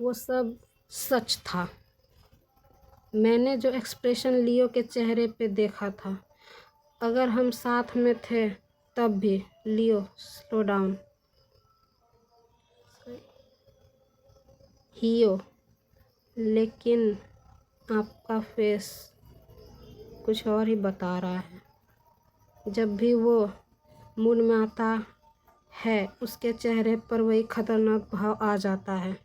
वो सब सच था। मैंने जो एक्सप्रेशन लियो के चेहरे पे देखा था, अगर हम साथ में थे तब भी। लियो स्लो डाउन। हियो, लेकिन आपका फेस कुछ और ही बता रहा है। जब भी वो मूड में आता है उसके चेहरे पर वही खतरनाक भाव आ जाता है।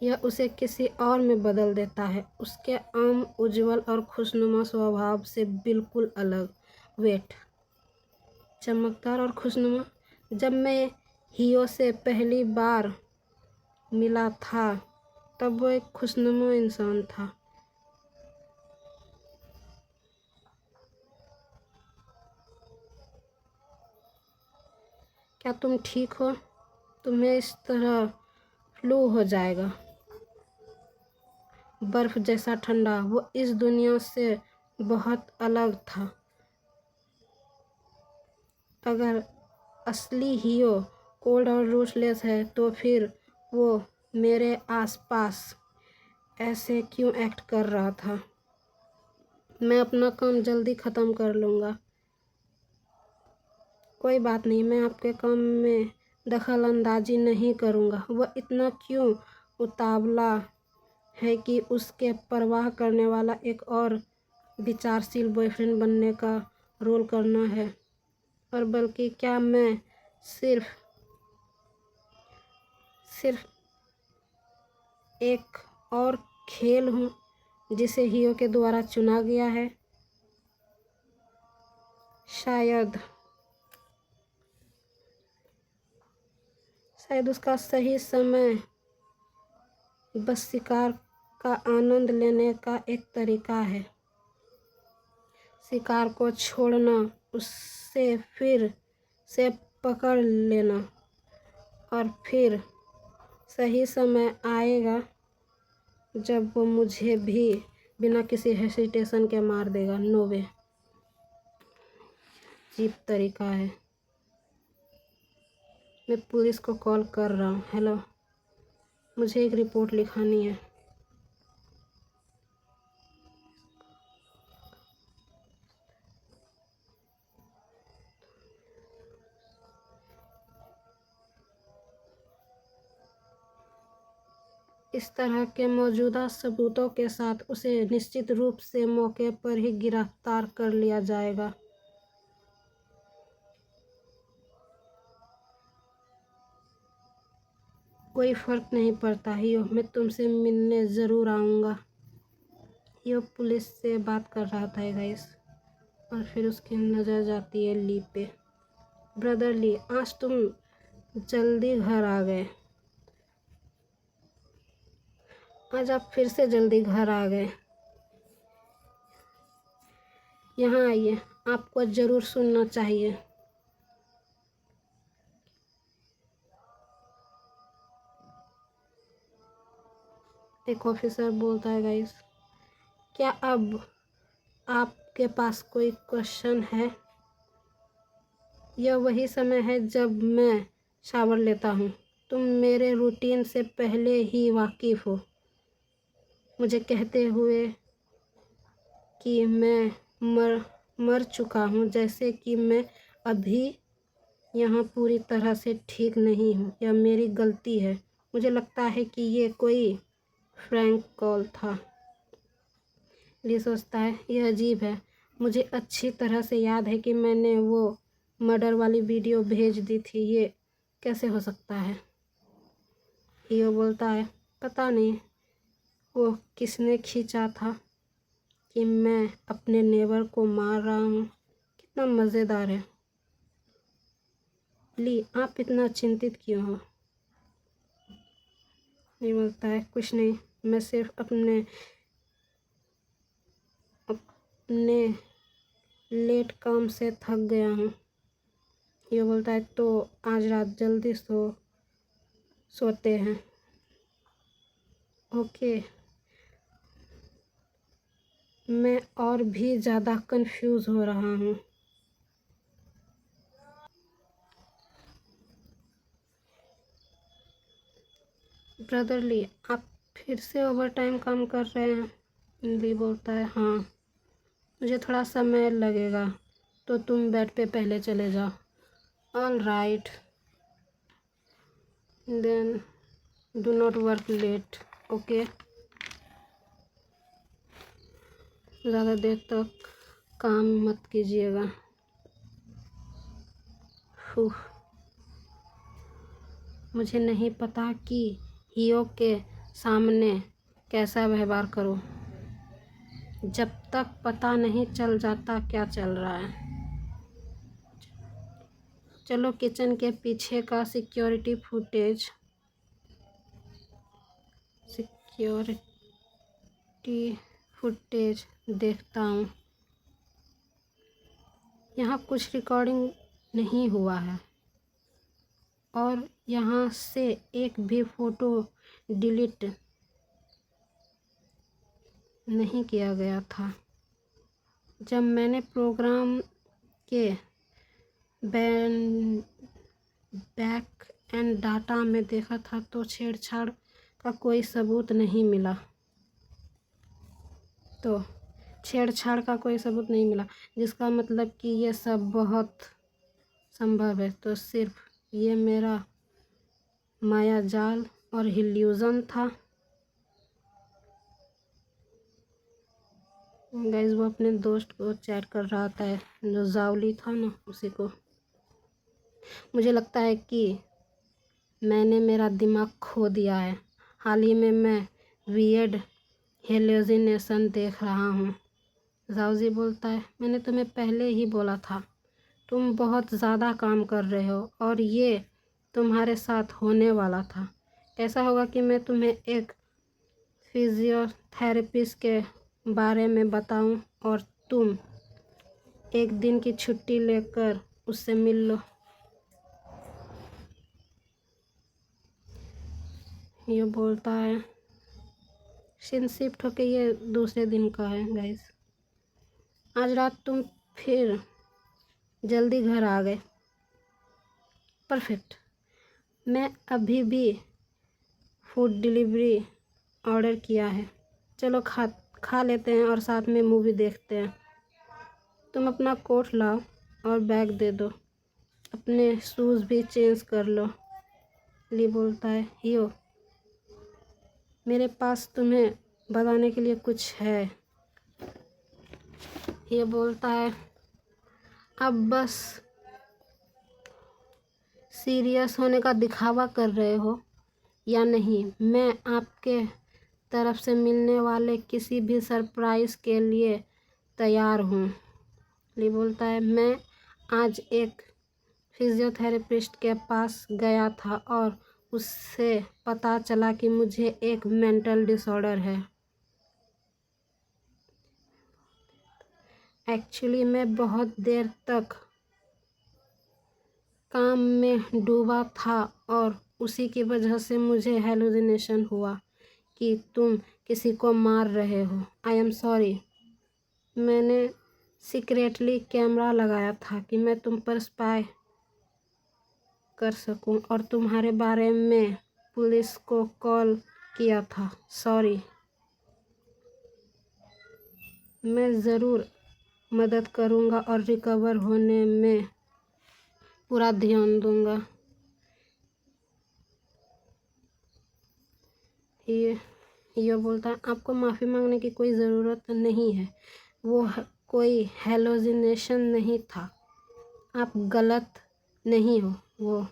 यह उसे किसी और में बदल देता है, उसके आम उज्जवल और खुशनुमा स्वभाव से बिल्कुल अलग। वेट, चमकदार और खुशनुमा? जब मैं हियो से पहली बार मिला था तब वो एक खुशनुमा इंसान था। क्या तुम ठीक हो? तुम्हें इस तरह फ्लू हो जाएगा। बर्फ जैसा ठंडा। वो इस दुनिया से बहुत अलग था। अगर असली हीरो कोल्ड और रूथलेस है तो फिर वो मेरे आसपास ऐसे क्यों एक्ट कर रहा था? मैं अपना काम जल्दी ख़त्म कर लूँगा। कोई बात नहीं, मैं आपके काम में दखल अंदाजी नहीं करूँगा। वह इतना क्यों उतावला है कि उसके परवाह करने वाला एक और विचारशील बॉयफ्रेंड बनने का रोल करना है? और बल्कि क्या मैं सिर्फ एक और खेल हूँ जिसे हीरो के द्वारा चुना गया है? शायद उसका सही समय बस शिकार का आनंद लेने का एक तरीका है। शिकार को छोड़ना, उससे फिर से पकड़ लेना, और फिर सही समय आएगा जब वो मुझे भी बिना किसी हेसिटेशन के मार देगा। नो वे। अजीब तरीका है। मैं पुलिस को कॉल कर रहा हूँ। हेलो, मुझे एक रिपोर्ट लिखानी है। इस तरह के मौजूदा सबूतों के साथ उसे निश्चित रूप से मौके पर ही गिरफ्तार कर लिया जाएगा। कोई फर्क नहीं पड़ता हियो, मैं तुमसे मिलने ज़रूर आऊँगा। हियो पुलिस से बात कर रहा था गाइस, और फिर उसकी नज़र जाती है ली पे। ब्रदर ली, आज तुम जल्दी घर आ गए। आज आप फिर से जल्दी घर आ गए। यहाँ आइए, आपको ज़रूर सुनना चाहिए। एक ऑफिसर बोलता है गाइस। क्या अब आपके पास कोई क्वेश्चन है? यह वही समय है जब मैं शावर लेता हूँ। तुम मेरे रूटीन से पहले ही वाकिफ़ हो, मुझे कहते हुए कि मैं मर चुका हूँ, जैसे कि मैं अभी यहाँ पूरी तरह से ठीक नहीं हूँ। यह मेरी गलती है। मुझे लगता है कि ये कोई फ्रैंक कॉल था। ये सोचता है, यह अजीब है। मुझे अच्छी तरह से याद है कि मैंने वो मर्डर वाली वीडियो भेज दी थी। ये कैसे हो सकता है? हीरो बोलता है, पता नहीं वो किसने खींचा था कि मैं अपने नेबर को मार रहा हूँ। कितना मज़ेदार है। ली, आप इतना चिंतित क्यों हो? ये बोलता है, कुछ नहीं, मैं सिर्फ अपने लेट काम से थक गया हूँ। ये बोलता है, तो आज रात जल्दी सोते हैं। ओके। मैं और भी ज़्यादा कंफ्यूज हो रहा हूँ। ब्रदरली, आप फिर से ओवर टाइम काम कर रहे हैं? ली बोलता है, हाँ मुझे थोड़ा समय लगेगा, तो तुम बेड पे पहले चले जाओ। All right then, do not work late, okay. ज़्यादा देर तक काम मत कीजिएगा। मुझे नहीं पता कि हियो के सामने कैसा व्यवहार करूं, जब तक पता नहीं चल जाता क्या चल रहा है। चलो किचन के पीछे का सिक्योरिटी फुटेज देखता हूँ। यहाँ कुछ रिकॉर्डिंग नहीं हुआ है और यहाँ से एक भी फ़ोटो डिलीट नहीं किया गया था। जब मैंने प्रोग्राम के बैक एंड डाटा में देखा था तो छेड़छाड़ का कोई सबूत नहीं मिला। जिसका मतलब कि ये सब बहुत संभव है। तो सिर्फ ये मेरा माया जाल और इल्यूज़न था। गाइस, वो अपने दोस्त को चैट कर रहा था, जो जावली था ना, उसी को। मुझे लगता है कि मैंने मेरा दिमाग खो दिया है। हाल ही में मैं वियर्ड हेलुसिनेशन देख रहा हूँ। जावजी बोलता है, मैंने तुम्हें पहले ही बोला था, तुम बहुत ज़्यादा काम कर रहे हो और ये तुम्हारे साथ होने वाला था। ऐसा होगा कि मैं तुम्हें एक फिजियोथेरेपिस्ट के बारे में बताऊं और तुम एक दिन की छुट्टी लेकर उससे मिल लो। ये बोलता है, सीन शिफ्ट होके ये दूसरे दिन का है गाइस। आज रात तुम फिर जल्दी घर आ गए, परफेक्ट। मैं अभी भी फूड डिलीवरी ऑर्डर किया है। चलो खा लेते हैं और साथ में मूवी देखते हैं। तुम अपना कोट लाओ और बैग दे दो, अपने शूज़ भी चेंज कर लो। ली बोलता है, हियो, मेरे पास तुम्हें बताने के लिए कुछ है। ये बोलता है, अब बस सीरियस होने का दिखावा कर रहे हो या नहीं? मैं आपके तरफ से मिलने वाले किसी भी सरप्राइज़ के लिए तैयार हूँ। ली बोलता है, मैं आज एक फिजियोथेरेपिस्ट के पास गया था और उससे पता चला कि मुझे एक मेंटल डिसऑर्डर है। एक्चुअली मैं बहुत देर तक काम में डूबा था और उसी की वजह से मुझे हेलुसिनेशन हुआ कि तुम किसी को मार रहे हो। I am sorry. मैंने सीक्रेटली कैमरा लगाया था कि मैं तुम पर स्पाई कर सकूं और तुम्हारे बारे में पुलिस को कॉल किया था। सॉरी। मैं ज़रूर मदद करूंगा और रिकवर होने में पूरा ध्यान दूंगा। ये बोलता है, आपको माफ़ी मांगने की कोई ज़रूरत नहीं है। वो कोई हेलुसिनेशन नहीं था। आप गलत नहीं हो। वो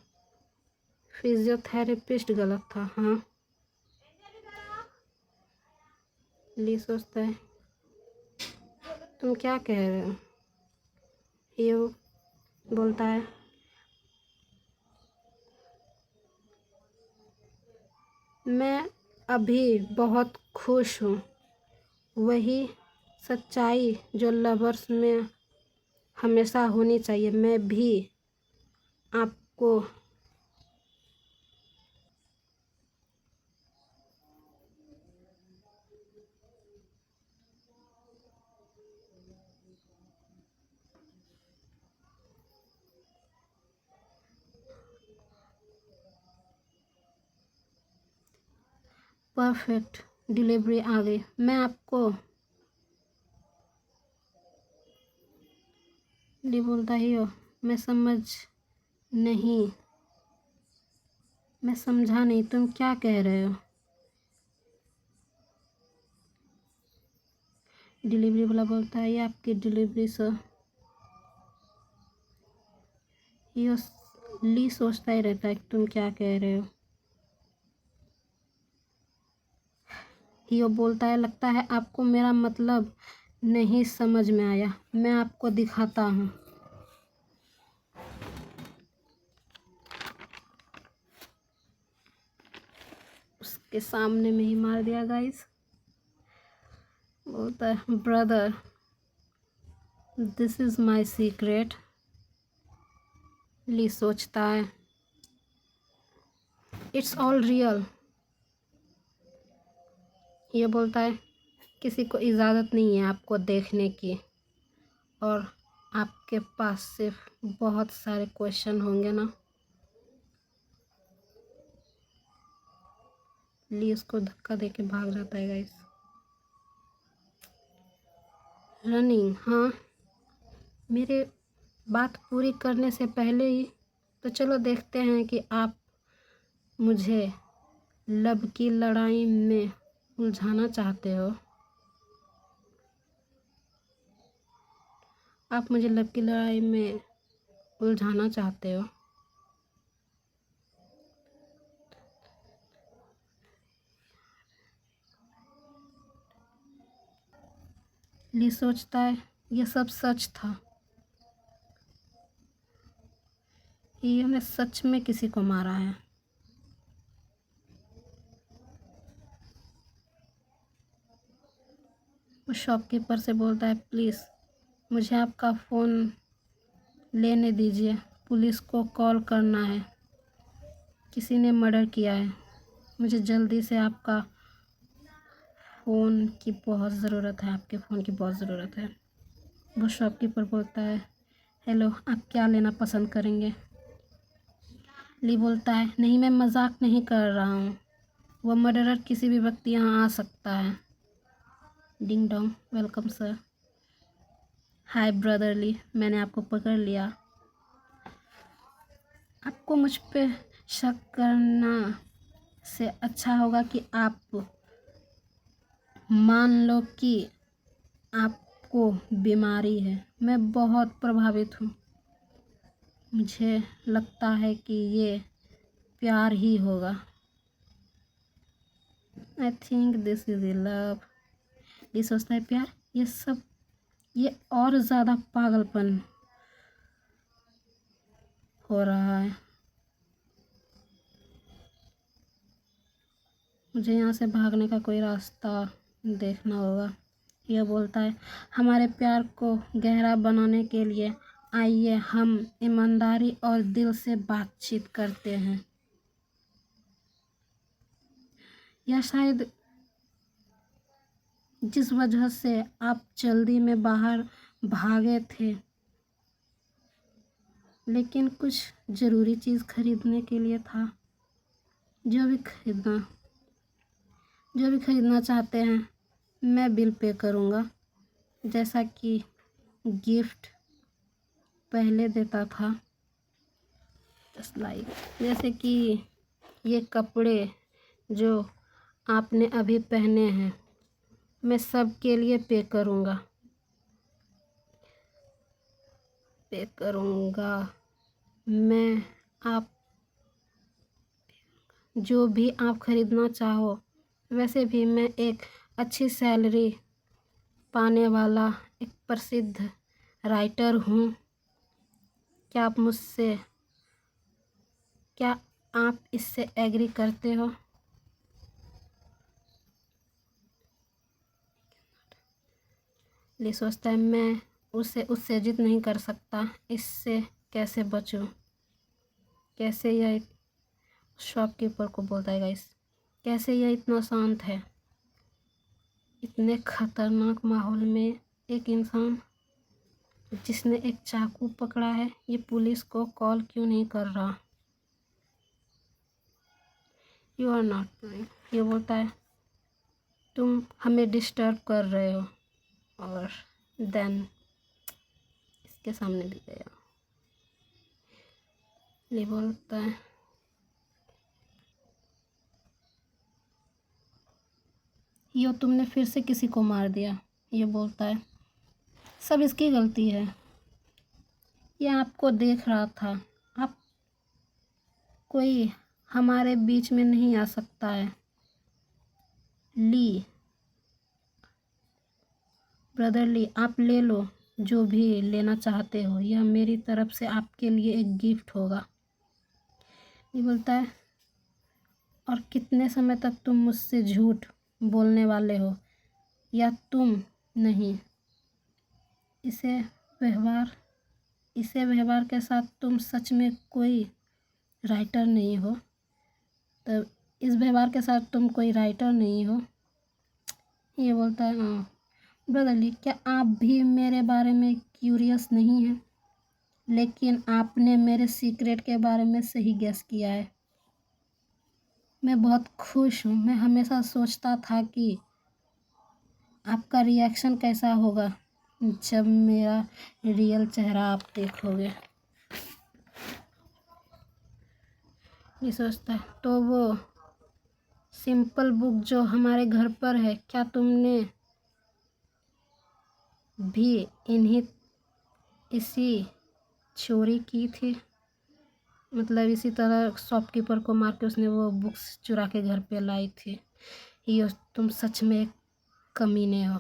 फिजियोथेरेपिस्ट गलत था। हाँ। ली सोचता है, तुम क्या कह रहे हो? ये बोलता है, मैं अभी बहुत खुश हूँ। वही सच्चाई जो लवर्स में हमेशा होनी चाहिए। मैं भी आपको परफेक्ट, डिलीवरी आ गई। मैं आपको ली बोलता ही हो, मैं समझा नहीं, तुम क्या कह रहे हो? डिलीवरी वाला बोलता है, ये आपकी डिलीवरी सर। ये ली सोचता ही रहता है कि तुम क्या कह रहे हो। ये बोलता है, लगता है आपको मेरा मतलब नहीं समझ में आया, मैं आपको दिखाता हूँ। उसके सामने में ही मार दिया गाइस। बोलता है, brother this is my secret. Lee सोचता है, इट्स ऑल रियल। ये बोलता है, किसी को इजाज़त नहीं है आपको देखने की, और आपके पास सिर्फ बहुत सारे क्वेश्चन होंगे ना। ली उसको धक्का दे के भाग जाता है गाइस। रनिंग, हाँ, मेरे बात पूरी करने से पहले ही तो चलो देखते हैं कि आप मुझे लब की लड़ाई में उलझाना चाहते हो। आप मुझे लब की लड़ाई में उलझाना चाहते हो। ली सोचता है, ये सब सच था, ये हमने सच में किसी को मारा है। वो शॉपकीपर से बोलता है, प्लीज़ मुझे आपका फ़ोन लेने दीजिए, पुलिस को कॉल करना है, किसी ने मर्डर किया है, मुझे जल्दी से आपका फ़ोन की बहुत ज़रूरत है, आपके फ़ोन की बहुत ज़रूरत है। वो शॉपकीपर बोलता है, हेलो, आप क्या लेना पसंद करेंगे? ली बोलता है, नहीं, मैं मजाक नहीं कर रहा हूँ, वो मर्डरर किसी भी वक्त यहाँ आ सकता है। Ding dong, welcome sir. Hi brother Lee, मैंने आपको पकड़ लिया। आपको मुझ पे शक करना से अच्छा होगा कि आप मान लो कि आपको बीमारी है। मैं बहुत प्रभावित हूँ, मुझे लगता है कि ये प्यार ही होगा। I think this is love. ये सोचता है, प्यार, ये और ज़्यादा पागलपन हो रहा है। मुझे यहाँ से भागने का कोई रास्ता देखना होगा। यह बोलता है, हमारे प्यार को गहरा बनाने के लिए आइए हम ईमानदारी और दिल से बातचीत करते हैं। या शायद जिस वजह से आप जल्दी में बाहर भागे थे, लेकिन कुछ ज़रूरी चीज़ खरीदने के लिए था। जो भी खरीदना चाहते हैं मैं बिल पे करूँगा, जैसा कि गिफ्ट पहले देता था। जस्ट लाइक, जैसे कि ये कपड़े जो आपने अभी पहने हैं, मैं सब के लिए पे करूँगा। मैं आप जो भी आप ख़रीदना चाहो। वैसे भी मैं एक अच्छी सैलरी पाने वाला एक प्रसिद्ध राइटर हूँ। क्या आप इससे एग्री करते हो? ली सोचता है, मैं उससे जिद नहीं कर सकता, इससे कैसे बचूं? कैसे यह शॉपकीपर को बोलता है गाइस, कैसे यह इतना शांत है? इतने खतरनाक माहौल में एक इंसान जिसने एक चाकू पकड़ा है, ये पुलिस को कॉल क्यों नहीं कर रहा? You are not. ये बोलता है, तुम हमें डिस्टर्ब कर रहे हो। और देन इसके सामने भी गया। ये बोलता है यो तुमने फिर से किसी को मार दिया। ये बोलता है सब इसकी गलती है, ये आपको देख रहा था, आप कोई हमारे बीच में नहीं आ सकता है। ली ब्रदर ली, आप ले लो जो भी लेना चाहते हो, यह मेरी तरफ से आपके लिए एक गिफ्ट होगा। ये बोलता है और कितने समय तक तुम मुझसे झूठ बोलने वाले हो, या तुम नहीं इसे व्यवहार के साथ तुम सच में कोई राइटर नहीं हो। तब इस व्यवहार के साथ तुम कोई राइटर नहीं हो। ये बोलता है हाँ ब्रदरली, क्या आप भी मेरे बारे में क्यूरियस नहीं हैं? लेकिन आपने मेरे सीक्रेट के बारे में सही गेस किया है। मैं बहुत खुश हूँ। मैं हमेशा सोचता था कि आपका रिएक्शन कैसा होगा जब मेरा रियल चेहरा आप देखोगे। ये सोचता है तो वो सिंपल बुक जो हमारे घर पर है, क्या तुमने भी इसी चोरी की थी? मतलब इसी तरह शॉपकीपर को मार के उसने वो बुक्स चुरा के घर पे लाई थी। ये तुम सच में एक कमीने हो।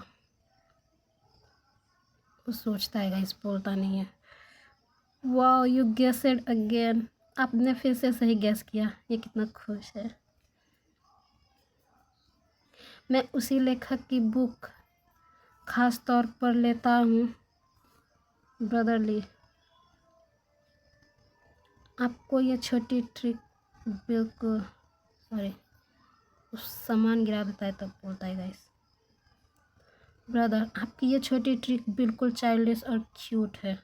वो सोचता है गाइस, बोलता नहीं है। वाओ यू गेस्ड अगेन, आपने फिर से सही गेस किया। ये कितना खुश है। मैं उसी लेखक की बुक खास तौर पर लेता हूँ ब्रदरली। आपको ये छोटी ट्रिक बिल्कुल उस सामान गिरा देता है तब बोलता है गाइस ब्रदर, आपकी ये छोटी ट्रिक बिल्कुल चाइल्डिश और क्यूट है।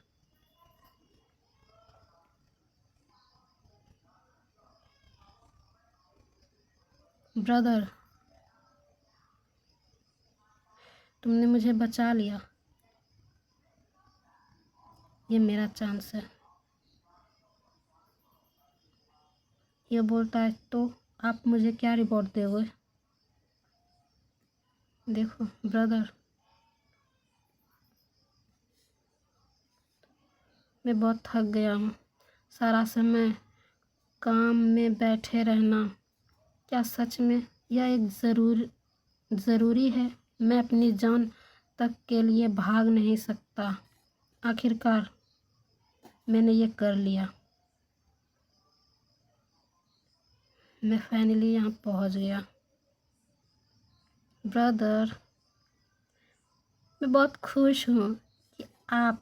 ब्रदर तुमने मुझे बचा लिया, ये मेरा चांस है। ये बोलता है तो आप मुझे क्या रिवॉर्ड दोगे? देखो ब्रदर, मैं बहुत थक गया हूँ। सारा समय काम में बैठे रहना, क्या सच में यह एक ज़रूरी है? मैं अपनी जान तक के लिए भाग नहीं सकता। आखिरकार मैंने ये कर लिया। मैं फाइनली यहाँ पहुँच गया। ब्रदर मैं बहुत खुश हूँ कि आप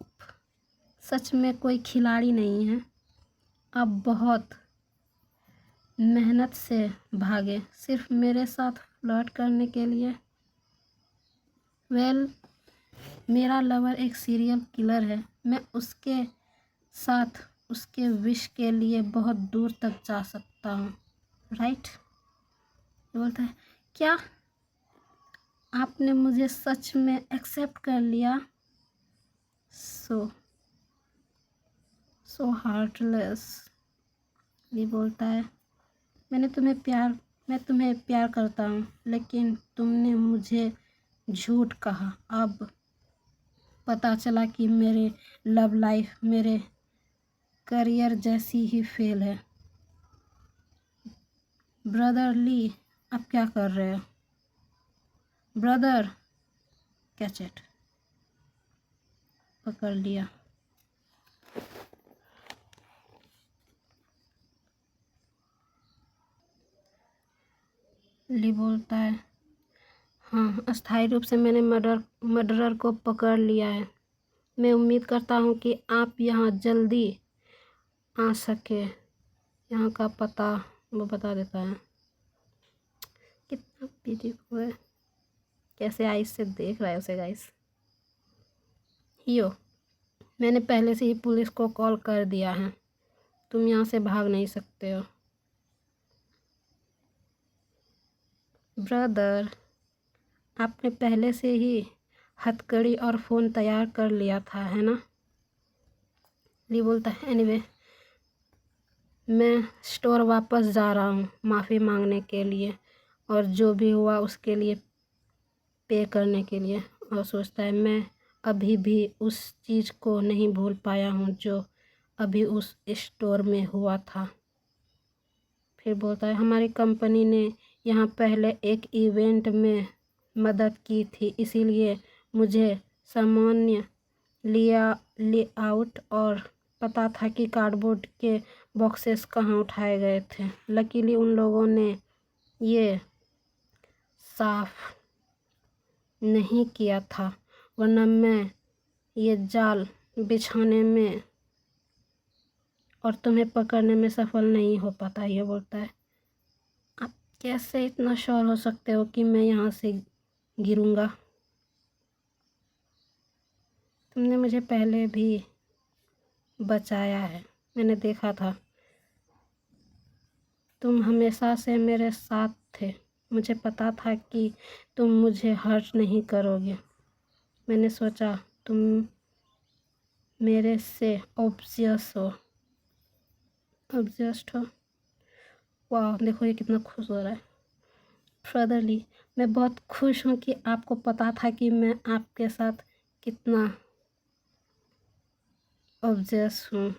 सच में कोई खिलाड़ी नहीं हैं। आप बहुत मेहनत से भागे सिर्फ मेरे साथ फ्लर्ट करने के लिए। वेल मेरा लवर एक सीरियल किलर है। मैं उसके साथ उसके विश के लिए बहुत दूर तक जा सकता हूँ, राइट? ये बोलता है क्या आपने मुझे सच में एक्सेप्ट कर लिया? सो हार्टलेस। ये बोलता है मैं तुम्हें प्यार करता हूँ, लेकिन तुमने मुझे झूठ कहा। अब पता चला कि मेरे लव लाइफ मेरे करियर जैसी ही फेल है। ब्रदर ली, आप क्या कर रहे हो? ब्रदर कैच इट, पकड़ लिया। ली बोलता है हाँ, अस्थायी रूप से मैंने मर्डरर को पकड़ लिया है। मैं उम्मीद करता हूँ कि आप यहाँ जल्दी आ सके। यहाँ का पता वो बता देता है। कितना ब्यूटीफुल है, कैसे आइस से देख रहा है उसे गाइस। हियो मैंने पहले से ही पुलिस को कॉल कर दिया है, तुम यहाँ से भाग नहीं सकते हो। ब्रदर आपने पहले से ही हथकड़ी और फ़ोन तैयार कर लिया था, है ना? ली बोलता है, एनीवे मैं स्टोर वापस जा रहा हूँ माफ़ी मांगने के लिए और जो भी हुआ उसके लिए पे करने के लिए। और सोचता है मैं अभी भी उस चीज़ को नहीं भूल पाया हूँ जो अभी उस स्टोर में हुआ था। फिर बोलता है, हमारी कंपनी ने यहाँ पहले एक इवेंट में मदद की थी, इसीलिए मुझे सामान्य लेआउट और पता था कि कार्डबोर्ड के बॉक्सेस कहाँ उठाए गए थे। लकीली उन लोगों ने ये साफ नहीं किया था, वरना मैं ये जाल बिछाने में और तुम्हें पकड़ने में सफल नहीं हो पाता। ये बोलता है, आप कैसे इतना श्योर हो सकते हो कि मैं यहाँ से गिरूँगा? तुमने मुझे पहले भी बचाया है, मैंने देखा था। तुम हमेशा से मेरे साथ थे, मुझे पता था कि तुम मुझे हर्ट नहीं करोगे। मैंने सोचा तुम मेरे से ऑब्सेस्ड हो। वाह, देखो ये कितना खुश हो रहा है। ब्रदरली, मैं बहुत खुश हूँ कि आपको पता था कि मैं आपके साथ कितना ऑब्सेस हूँ।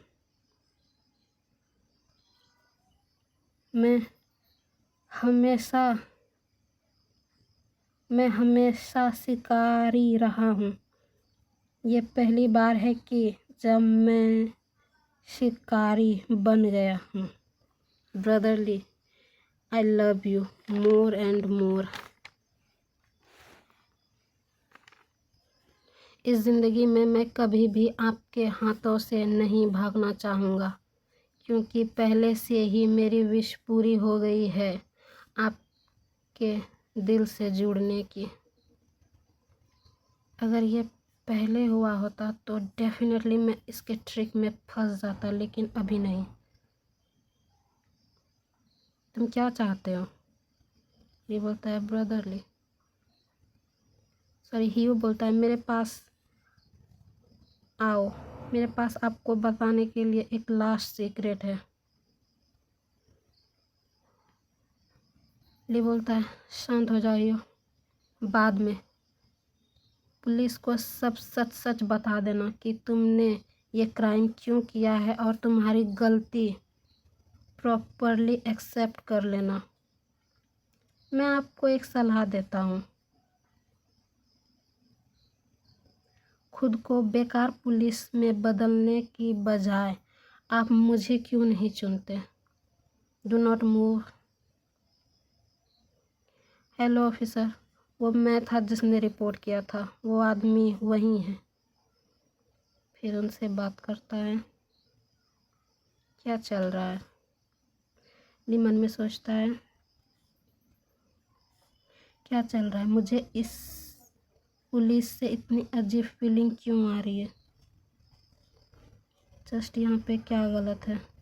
मैं हमेशा शिकारी रहा हूँ। ये पहली बार है कि जब मैं शिकारी बन गया हूँ। Brotherly, I love you more and more. इस ज़िंदगी में मैं कभी भी आपके हाथों से नहीं भागना चाहूँगा, क्योंकि पहले से ही मेरी विश पूरी हो गई है आपके दिल से जुड़ने की। अगर ये पहले हुआ होता तो डेफिनेटली मैं इसके ट्रिक में फंस जाता, लेकिन अभी नहीं। तुम क्या चाहते हो? ये बोलता है, ब्रदरली सॉरी हीरो बोलता है, मेरे पास आओ, मेरे पास आपको बताने के लिए एक लास्ट सीक्रेट है। ली बोलता है, शांत हो जाइए, बाद में पुलिस को सब सच सच बता देना कि तुमने ये क्राइम क्यों किया है और तुम्हारी गलती प्रॉपरली एक्सेप्ट कर लेना। मैं आपको एक सलाह देता हूँ, खुद को बेकार पुलिस में बदलने की बजाय आप मुझे क्यों नहीं चुनते? Do not move. Hello officer, वो मैं था जिसने रिपोर्ट किया था, वो आदमी वही है। फिर उनसे बात करता है, क्या चल रहा है? ली मन में सोचता है, क्या चल रहा है, मुझे इस पुलिस से इतनी अजीब फीलिंग क्यों आ रही है? जस्ट यहाँ पे क्या गलत है?